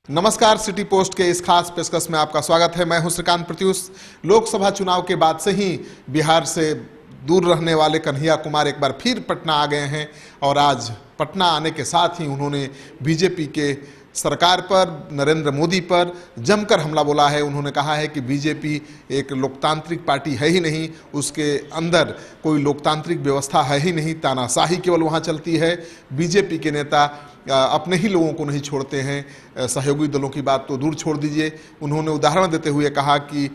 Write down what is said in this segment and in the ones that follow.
नमस्कार, city post के इस खास पेशकश में आपका स्वागत है। मैं हूं श्रीकांत प्रत्युष। लोकसभा चुनाव के बाद से ही बिहार से दूर रहने वाले कन्हैया कुमार एक बार फिर पटना आ गए हैं और आज पटना आने के साथ ही उन्होंने बीजेपी के सरकार पर, नरेंद्र मोदी पर जमकर हमला बोला है। उन्होंने कहा है कि बीजेपी एक लोकतांत्रिक पार्टी है ही नहीं, उसके अंदर कोई लोकतांत्रिक व्यवस्था है ही नहीं, तानाशाही केवल वहाँ चलती है। बीजेपी के नेता अपने ही लोगों को नहीं छोड़ते हैं, सहयोगी दलों की बात तो दूर छोड़ दीजिए। उन्होंने उदाहरण देते हुए कहा कि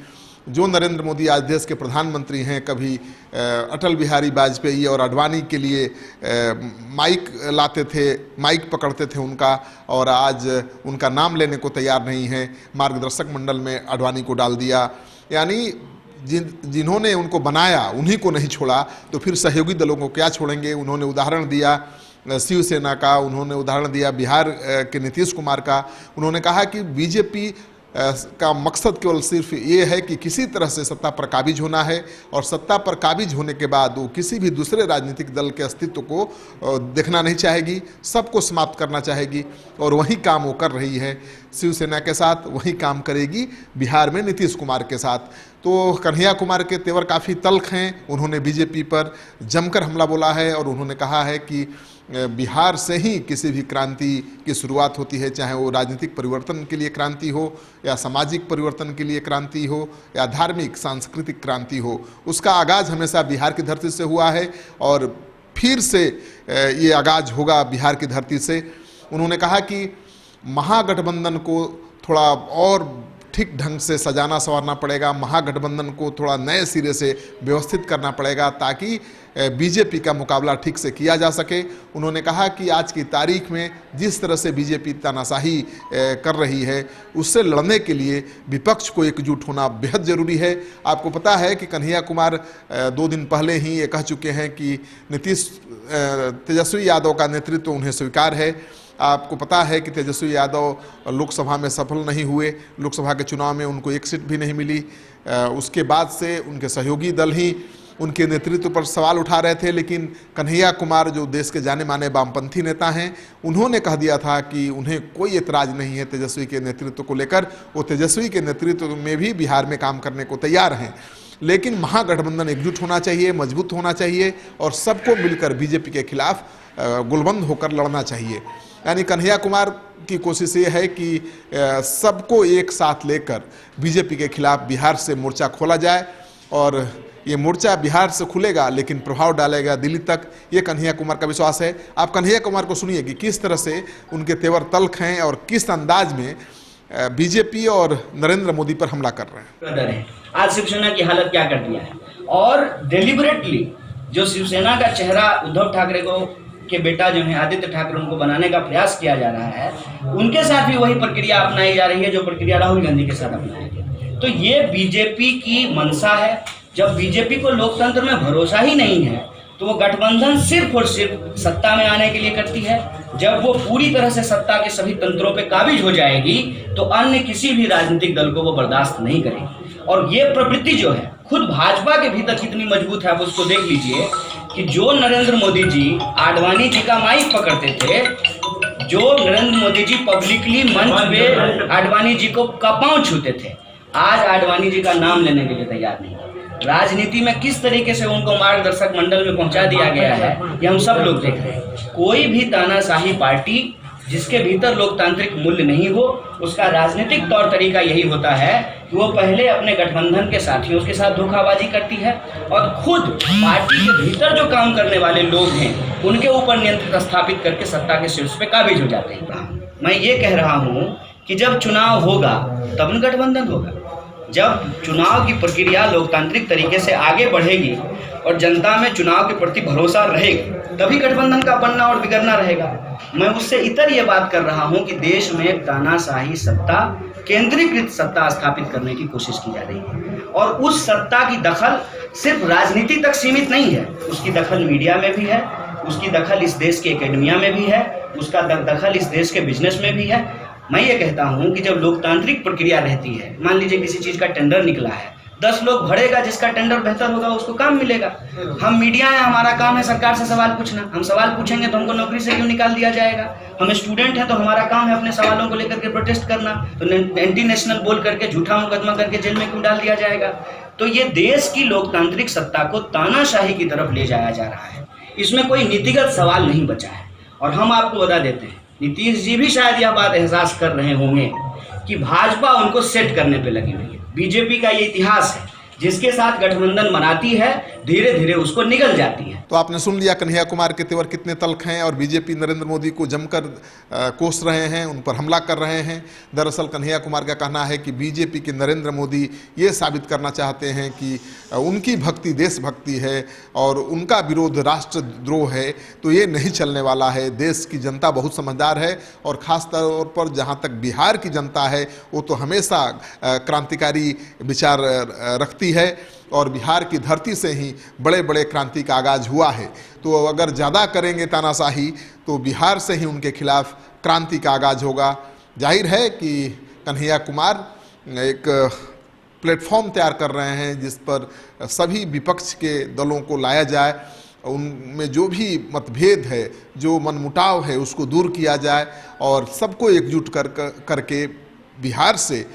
जो नरेंद्र मोदी आज देश के प्रधानमंत्री हैं, कभी अटल बिहारी वाजपेयी और आडवाणी के लिए माइक लाते थे, माइक पकड़ते थे उनका, और आज उनका नाम लेने को तैयार नहीं है। मार्गदर्शक मंडल में आडवाणी को डाल दिया। यानी जिन्होंने उनको बनाया उन्हीं को नहीं छोड़ा तो फिर सहयोगी दलों को क्या छोड़ेंगे। उन्होंने उदाहरण दिया शिवसेना का, उन्होंने उदाहरण दिया बिहार के नीतीश कुमार का। उन्होंने कहा कि बीजेपी का मकसद केवल सिर्फ ये है कि किसी तरह से सत्ता पर काबिज होना है, और सत्ता पर काबिज होने के बाद वो किसी भी दूसरे राजनीतिक दल के अस्तित्व को देखना नहीं चाहेगी, सबको समाप्त करना चाहेगी, और वही काम वो कर रही है। शिवसेना के साथ वही काम करेगी बिहार में नीतीश कुमार के साथ। तो कन्हैया कुमार के तेवर काफ़ी तल्ख हैं। उन्होंने बीजेपी पर जमकर हमला बोला है और उन्होंने कहा है कि बिहार से ही किसी भी क्रांति की शुरुआत होती है, चाहे वो राजनीतिक परिवर्तन के लिए क्रांति हो, या सामाजिक परिवर्तन के लिए क्रांति हो, या धार्मिक सांस्कृतिक क्रांति हो। उसका आगाज़ हमेशा बिहार की धरती से हुआ है और फिर से ये आगाज़ होगा बिहार की धरती से। उन्होंने कहा कि महागठबंधन को थोड़ा और ठीक ढंग से सजाना संवारना पड़ेगा, महागठबंधन को थोड़ा नए सिरे से व्यवस्थित करना पड़ेगा ताकि बीजेपी का मुकाबला ठीक से किया जा सके। उन्होंने कहा कि आज की तारीख में जिस तरह से बीजेपी तानाशाही कर रही है, उससे लड़ने के लिए विपक्ष को एकजुट होना बेहद ज़रूरी है। आपको पता है कि कन्हैया कुमार 2 दिन पहले ही ये कह चुके हैं कि तेजस्वी यादव का नेतृत्व उन्हें स्वीकार है। आपको पता है कि तेजस्वी यादव लोकसभा में सफल नहीं हुए, लोकसभा के चुनाव में उनको एक सीट भी नहीं मिली। उसके बाद से उनके सहयोगी दल ही उनके नेतृत्व पर सवाल उठा रहे थे, लेकिन कन्हैया कुमार जो देश के जाने माने वामपंथी नेता हैं, उन्होंने कह दिया था कि उन्हें कोई एतराज़ नहीं है तेजस्वी के नेतृत्व को लेकर। वो तेजस्वी के नेतृत्व में भी बिहार में काम करने को तैयार हैं, लेकिन महागठबंधन एकजुट होना चाहिए, मजबूत होना चाहिए, और सबको मिलकर बीजेपी के खिलाफ गुलबंद होकर लड़ना चाहिए। यानी कन्हैया कुमार की कोशिश ये है कि सबको एक साथ लेकर बीजेपी के खिलाफ बिहार से मोर्चा खोला जाए, और ये मोर्चा बिहार से खुलेगा लेकिन प्रभाव डालेगा दिल्ली तक, ये कन्हैया कुमार का विश्वास है। आप कन्हैया कुमार को सुनिए कि किस तरह से उनके तेवर तल्ख हैं और किस अंदाज में बीजेपी और नरेंद्र मोदी पर हमला कर रहे हैं। आज शिवसेना की हालत क्या कर दिया है, और डेलिबरेटली जो शिवसेना का चेहरा उद्धव ठाकरे को के बेटा जो है आदित्य ठाकरे, उनको बनाने का प्रयास किया जा रहा है, उनके साथ भी वही प्रक्रिया अपनाई जा रही है जो प्रक्रिया राहुल गांधी के साथ अपनाई गई। तो ये बीजेपी की मंशा है। जब बीजेपी को लोकतंत्र में भरोसा ही नहीं है तो वो गठबंधन सिर्फ और सिर्फ सत्ता में आने के लिए करती है। जब वो पूरी तरह से सत्ता के सभी तंत्रों पे काबिज हो जाएगी तो अन्य किसी भी राजनीतिक दल को वो बर्दाश्त नहीं करेगी। और ये प्रवृत्ति जो है खुद भाजपा के भीतर कितनी मजबूत है आप उसको देख लीजिए कि जो नरेंद्र मोदी जी आडवाणी जी का माइक पकड़ते थे, जो नरेंद्र मोदी जी पब्लिकली मंच पे आडवाणी जी को पांव छूते थे, आज आडवाणी जी का नाम लेने के लिए तैयार नहीं। राजनीति में किस तरीके से उनको मार्गदर्शक मंडल में पहुंचा दिया गया है ये हम सब लोग देख रहे हैं। कोई भी तानाशाही पार्टी जिसके भीतर लोकतांत्रिक मूल्य नहीं हो, उसका राजनीतिक तौर तरीका यही होता है कि वो पहले अपने गठबंधन के साथियों के साथ धोखाबाजी करती है और खुद पार्टी के भीतर जो काम करने वाले लोग हैं उनके ऊपर नियंत्रण स्थापित करके सत्ता के शीर्ष पे काबिज हो जाते हैं। मैं ये कह रहा हूँ कि जब चुनाव होगा तब न गठबंधन होगा। जब चुनाव की प्रक्रिया लोकतांत्रिक तरीके से आगे बढ़ेगी और जनता में चुनाव के प्रति भरोसा रहेगा, तभी गठबंधन का बनना और बिगड़ना रहेगा। मैं उससे इतर ये बात कर रहा हूं कि देश में तानाशाही सत्ता, केंद्रीकृत सत्ता स्थापित करने की कोशिश की जा रही है, और उस सत्ता की दखल सिर्फ राजनीति तक सीमित नहीं है, उसकी दखल मीडिया में भी है, उसकी दखल इस देश की एकेडमिया में भी है, उसका दखल इस देश के बिजनेस में भी है। मैं ये कहता हूं कि जब लोकतांत्रिक प्रक्रिया रहती है, मान लीजिए किसी चीज़ का टेंडर निकला है, 10 लोग भरेगा, जिसका टेंडर बेहतर होगा उसको काम मिलेगा। हम मीडिया है, हमारा काम है सरकार से सवाल पूछना। हम सवाल पूछेंगे तो हमको नौकरी से क्यों निकाल दिया जाएगा? हम स्टूडेंट हैं तो हमारा काम है अपने सवालों को लेकर के प्रोटेस्ट करना, तो एंटी नेशनल बोल करके झूठा मुकदमा करके जेल में क्यों डाल दिया जाएगा? तो ये देश की लोकतांत्रिक सत्ता को तानाशाही की तरफ ले जाया जा रहा है। इसमें कोई नीतिगत सवाल नहीं बचा है। और हम आपको बता देते हैं, नीतीश जी भी शायद यह बात एहसास कर रहे होंगे कि भाजपा उनको सेट करने पे लगी हुई है। बीजेपी का ये इतिहास है, जिसके साथ गठबंधन बनाती है धीरे धीरे उसको निगल जाती है। तो आपने सुन लिया कन्हैया कुमार के तेवर कितने तल्ख हैं और बीजेपी नरेंद्र मोदी को जमकर कोस रहे हैं, उन पर हमला कर रहे हैं। दरअसल कन्हैया कुमार का कहना है कि बीजेपी के नरेंद्र मोदी ये साबित करना चाहते हैं कि उनकी भक्ति देशभक्ति है और उनका विरोध राष्ट्रद्रोह है। तो ये नहीं चलने वाला है। देश की जनता बहुत समझदार है और ख़ास तौर पर जहाँ तक बिहार की जनता है वो तो हमेशा क्रांतिकारी विचार रखती है और बिहार की धरती से ही बड़े बड़े क्रांति का आगाज हुआ है। तो अगर ज़्यादा करेंगे तानाशाही तो बिहार से ही उनके खिलाफ क्रांति का आगाज होगा। जाहिर है कि कन्हैया कुमार एक प्लेटफॉर्म तैयार कर रहे हैं जिस पर सभी विपक्ष के दलों को लाया जाए, उनमें जो भी मतभेद है, जो मनमुटाव है उसको दूर किया जाए और सबको एकजुट करके बिहार से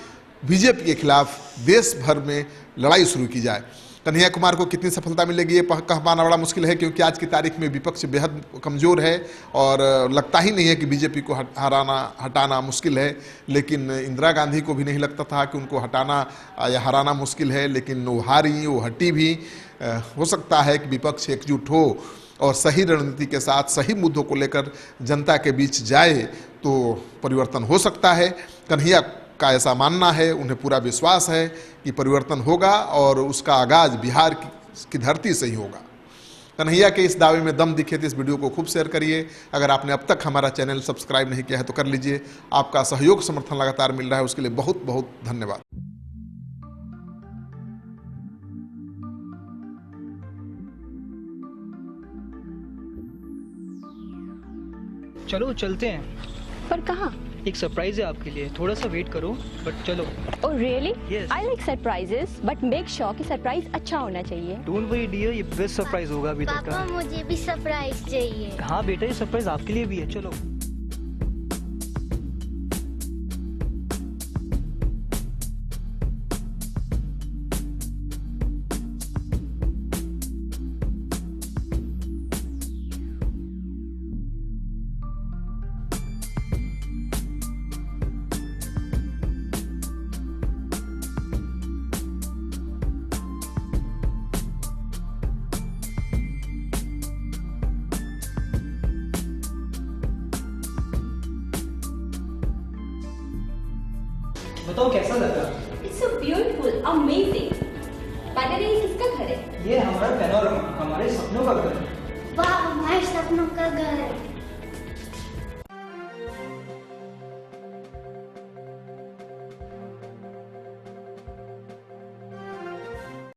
बीजेपी के खिलाफ देश भर में लड़ाई शुरू की जाए। कन्हैया कुमार को कितनी सफलता मिलेगी ये कह पाना बड़ा मुश्किल है, क्योंकि आज की तारीख में विपक्ष बेहद कमज़ोर है और लगता ही नहीं है कि बीजेपी को हटाना मुश्किल है। लेकिन इंदिरा गांधी को भी नहीं लगता था कि उनको हटाना या हराना मुश्किल है, लेकिन वो हारी, वो हटी भी। हो सकता है कि विपक्ष एकजुट हो और सही रणनीति के साथ सही मुद्दों को लेकर जनता के बीच जाए तो परिवर्तन हो सकता है। कन्हैया का ऐसा मानना है, उन्हें पूरा विश्वास है कि परिवर्तन होगा और उसका आगाज बिहार की धरती से ही होगा। कन्हैया के इस दावे में दम दिखे तो इस वीडियो को खूब शेयर करिए। अगर आपने अब तक हमारा चैनल सब्सक्राइब नहीं किया है तो कर लीजिए। आपका सहयोग समर्थन लगातार मिल रहा है, उसके लिए बहुत बहुत धन्यवाद। चलो चलते हैं। पर कहाँ? एक सरप्राइज है आपके लिए, थोड़ा सा वेट करो, बट चलो। Oh really? Yes. I like surprises, but make sure कि सरप्राइज अच्छा होना चाहिए। डोंट वरी डियर, ये बेस्ट सरप्राइज होगा अभी तक पापा का। मुझे भी सरप्राइज चाहिए। हाँ बेटा, ये सरप्राइज आपके लिए भी है, चलो। बताओ कैसा लगा? It's so beautiful, amazing. By the way, ये किसका घर है? ये हमारा पैनोरमा, हमारे सपनों का घर है। वाह, हमारे सपनों का घर।